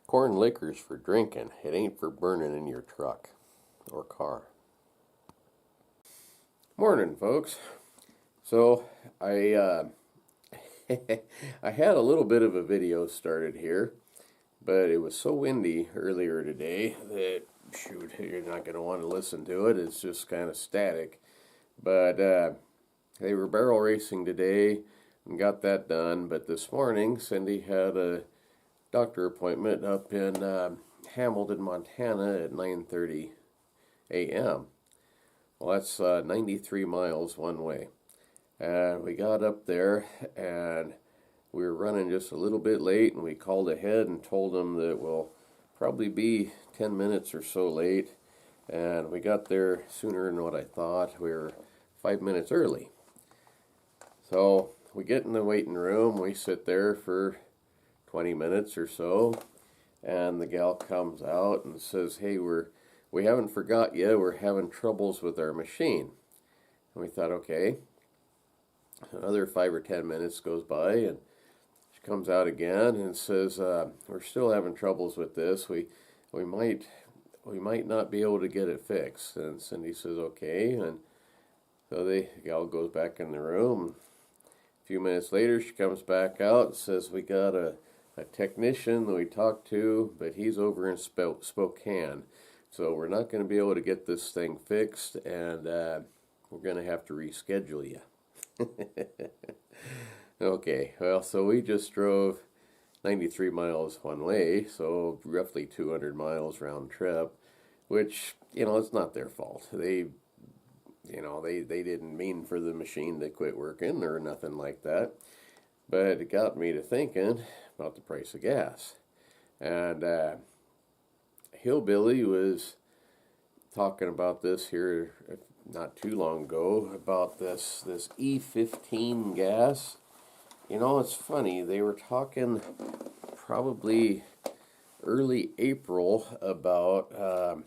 Corn liquor's for drinking. It ain't for burning in your truck or car. Morning, folks. So I I had a little bit of a video started here, but it was so windy earlier today that shoot, you're not going to want to listen to it. It's just kind of static. But they were barrel racing today and got that done. But this morning, Cindy had a doctor appointment up in Hamilton, Montana at 9:30 a.m. Well, that's 93 miles one way. And we got up there and we were running just a little bit late, and we called ahead and told them that we'll probably be 10 minutes or so late. And we got there sooner than what I thought. We were 5 minutes early. So we get in the waiting room, we sit there for 20 minutes or so, and the gal comes out and says, "Hey, we haven't forgot you, we're having troubles with our machine." And we thought, okay. Another 5 or 10 minutes goes by, and she comes out again and says, "We're still having troubles with this. We might not be able to get it fixed." And Cindy says, "Okay." And so the gal goes back in the room. A few minutes later, she comes back out and says, "We got a technician that we talked to, but he's over in Spokane. So we're not going to be able to get this thing fixed, and we're going to have to reschedule you." Okay, well, so we just drove 93 miles one way, so roughly 200 miles round trip, which, it's not their fault. They didn't mean for the machine to quit working or nothing like that. But it got me to thinking about the price of gas. And Hillbilly was talking about this here not too long ago, about this E15 gas. It's funny, they were talking probably early April about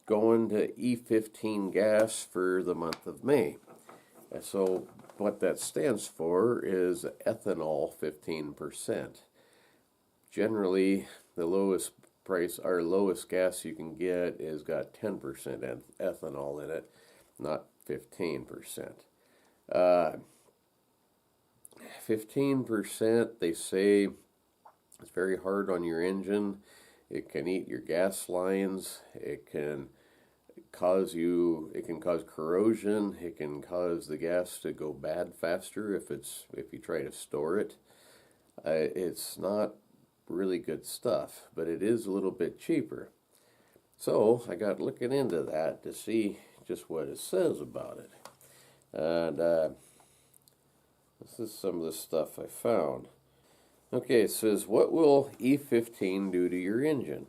going to E15 gas for the month of May. And so what that stands for is ethanol 15%. Generally, the lowest price, our lowest gas you can get is got 10% ethanol in it, not 15%. 15%, they say, it's very hard on your engine. It can eat your gas lines. It can cause corrosion. It can cause the gas to go bad faster if you try to store it. It's not really good stuff, but it is a little bit cheaper. So I got looking into that to see just what it says about it. And this is some of the stuff I found. Okay, it says, what will E15 do to your engine?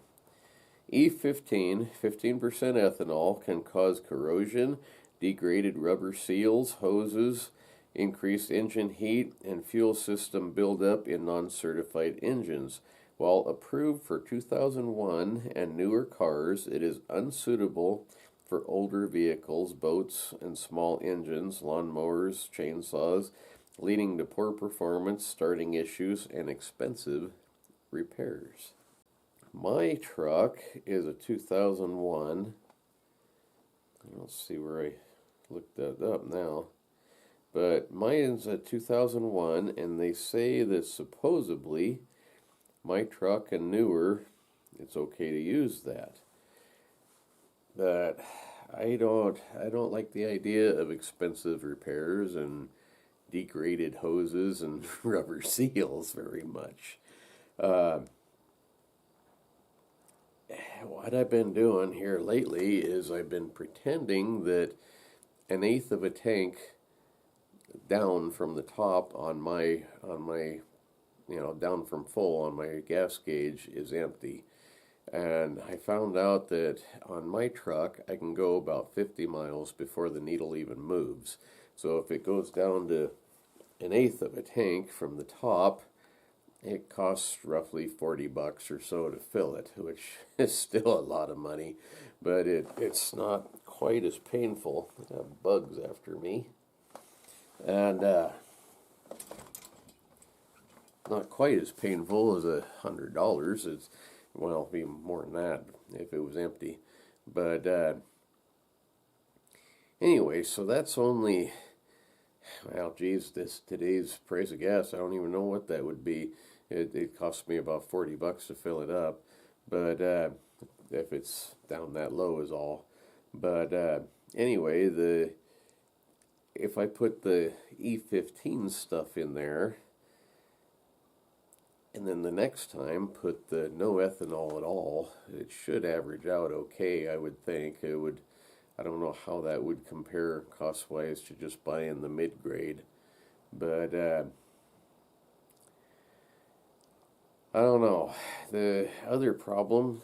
E15, 15% ethanol, can cause corrosion, degraded rubber seals, hoses, increased engine heat, and fuel system buildup in non-certified engines. While approved for 2001 and newer cars, it is unsuitable for older vehicles, boats, and small engines, lawnmowers, chainsaws, leading to poor performance, starting issues, and expensive repairs. My truck is a 2001. Let's see where I looked that up now. But mine is a 2001, and they say that supposedly my truck and newer, it's okay to use that. But I don't like the idea of expensive repairs and degraded hoses and rubber seals very much. What I've been doing here lately is I've been pretending that 1/8 of a tank down from the top on my down from full on my gas gauge is empty. And I found out that on my truck I can go about 50 miles before the needle even moves. So if it goes down to 1/8 of a tank from the top, it costs roughly $40 or so to fill it, which is still a lot of money, but it's not quite as painful. I have bugs after me. And not quite as painful as $100. It's, well, it'd be more than that if it was empty. But anyway, so that's only, well, geez, today's price of gas, I don't even know what that would be. It cost me about $40 to fill it up, but if it's down that low is all. But anyway, if I put the E15 stuff in there, and then the next time put the no ethanol at all, it should average out okay, I would think. It would, I don't know how that would compare cost-wise to just buying the mid-grade. But I don't know. The other problem,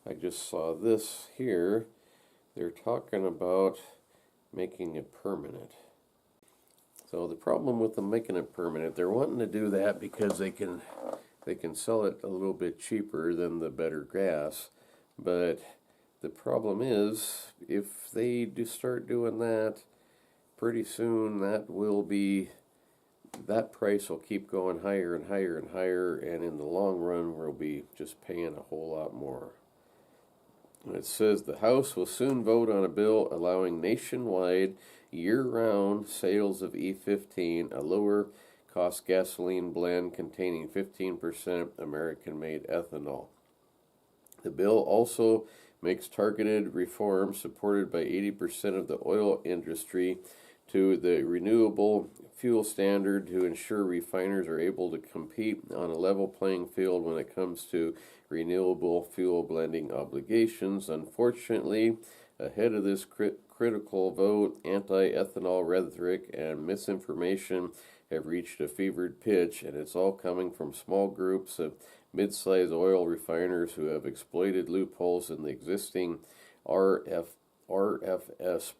I just saw this here. They're talking about making it permanent. So the problem with them making it permanent, they're wanting to do that because they can sell it a little bit cheaper than the better gas. But the problem is, if they do start doing that, pretty soon that price will keep going higher and higher and higher, and in the long run we'll be just paying a whole lot more. It says the House will soon vote on a bill allowing nationwide year-round sales of E15, a lower-cost gasoline blend containing 15% American-made ethanol. The bill also makes targeted reforms supported by 80% of the oil industry to the renewable fuel standard to ensure refiners are able to compete on a level playing field when it comes to renewable fuel blending obligations. Unfortunately, ahead of this critical vote, anti-ethanol rhetoric and misinformation have reached a fevered pitch, and it's all coming from small groups of mid-sized oil refiners who have exploited loopholes in the existing RFS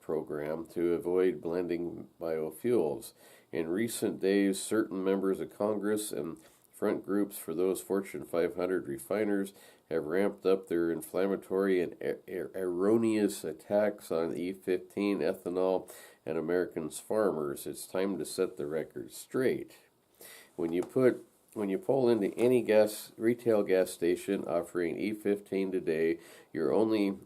program to avoid blending biofuels. In recent days, certain members of Congress and front groups for those Fortune 500 refiners have ramped up their inflammatory and erroneous attacks on E15 ethanol and Americans' farmers. It's time to set the record straight. When you pull into any retail gas station offering E15 today, your own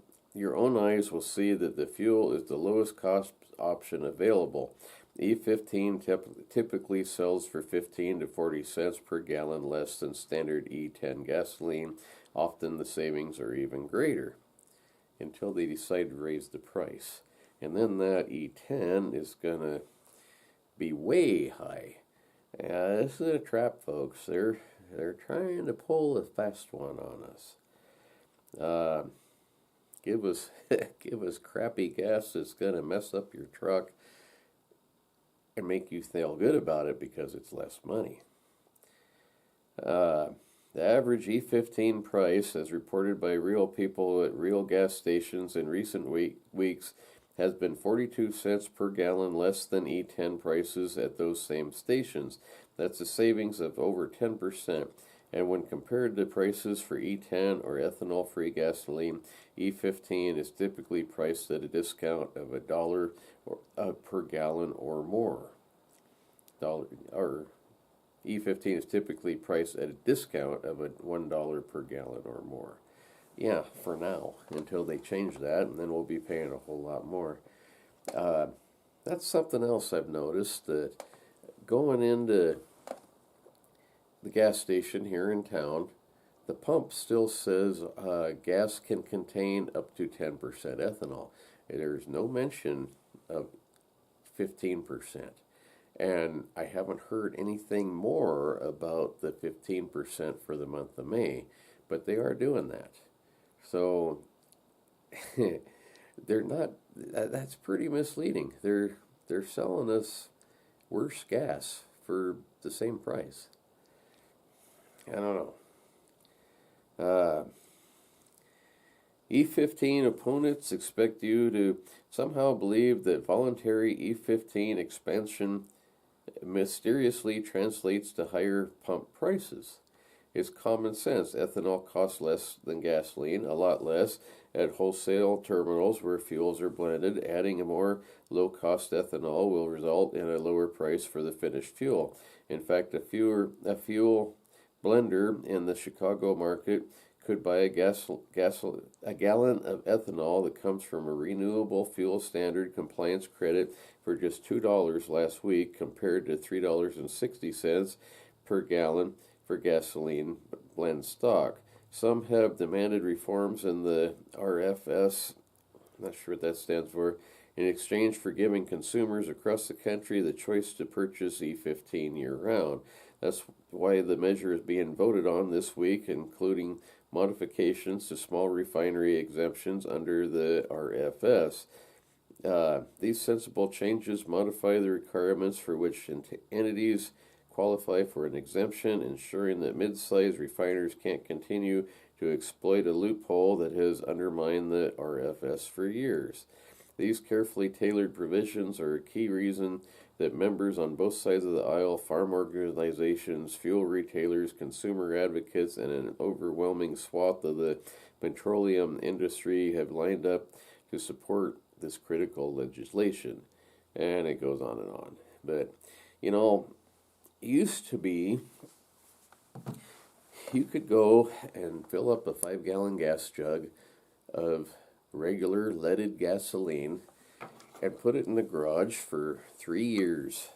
eyes will see that the fuel is the lowest cost option available. E15 typically sells for 15 to 40 cents per gallon less than standard E10 gasoline. Often the savings are even greater until they decide to raise the price. And then that E10 is going to be way high. This is a trap, folks. They're trying to pull a fast one on us. Give us crappy gas that's going to mess up your truck and make you feel good about it because it's less money. The average E15 price, as reported by real people at real gas stations in recent weeks, has been 42 cents per gallon less than E10 prices at those same stations. That's a savings of over 10%. And when compared to prices for E10 or ethanol-free gasoline, E15 is typically priced at a discount of $1 per gallon or more. E15 is typically priced at a discount of $1 per gallon or more. Yeah, for now, until they change that, and then we'll be paying a whole lot more. That's something else I've noticed, that going into the gas station here in town, the pump still says gas can contain up to 10% ethanol. There's no mention of 15%. And I haven't heard anything more about the 15% for the month of May, but they are doing that. So they're not, that's pretty misleading. They're selling us worse gas for the same price. I don't know. E15 opponents expect you to somehow believe that voluntary E15 expansion mysteriously translates to higher pump prices. It's common sense. Ethanol costs less than gasoline, a lot less, at wholesale terminals where fuels are blended. Adding a more low-cost ethanol will result in a lower price for the finished fuel. In fact, a fuel blender in the Chicago market could buy a gallon of ethanol that comes from a renewable fuel standard compliance credit for just $2 last week, compared to $3.60 per gallon for gasoline blend stock. Some have demanded reforms in the RFS, not sure what that stands for, in exchange for giving consumers across the country the choice to purchase E15 year-round. That's why the measure is being voted on this week, including modifications to small refinery exemptions under the RFS. These sensible changes modify the requirements for which entities qualify for an exemption, ensuring that mid-sized refiners can't continue to exploit a loophole that has undermined the RFS for years. These carefully tailored provisions are a key reason that members on both sides of the aisle, farm organizations, fuel retailers, consumer advocates, and an overwhelming swath of the petroleum industry have lined up to support this critical legislation. And it goes on and on. But, used to be you could go and fill up a 5-gallon gas jug of regular leaded gasoline and put it in the garage for 3 years.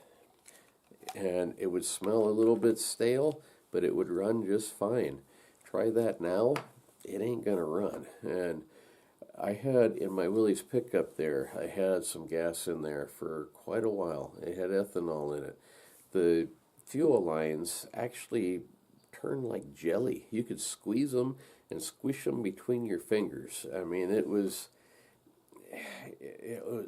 And it would smell a little bit stale, but it would run just fine. Try that now, it ain't gonna run. And I had in my Willys pickup there, I had some gas in there for quite a while. It had ethanol in it. The fuel lines actually turned like jelly. You could squeeze them and squish them between your fingers. I mean, it was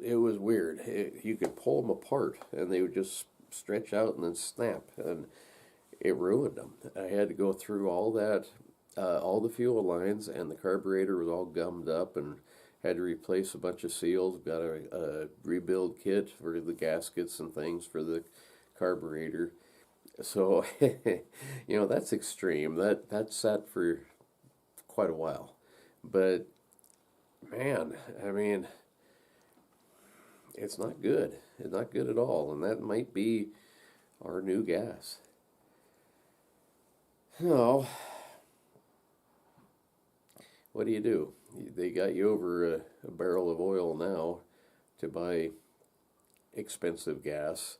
weird. You could pull them apart and they would just stretch out and then snap, and it ruined them. I had to go through all that, all the fuel lines, and the carburetor was all gummed up, and had to replace a bunch of seals. Got a rebuild kit for the gaskets and things for the carburetor. So, that's extreme. That sat for quite a while. But, man, I mean, it's not good. It's not good at all. And that might be our new gas. No. What do? They got you over a barrel of oil now to buy expensive gas,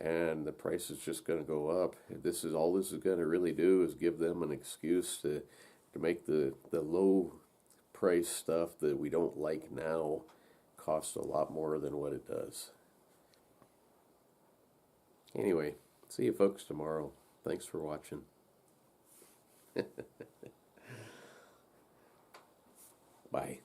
and the price is just going to go up. This is going to really do is give them an excuse to make the low price stuff that we don't like now cost a lot more than what it does. Anyway, see you folks tomorrow. Thanks for watching. Bye.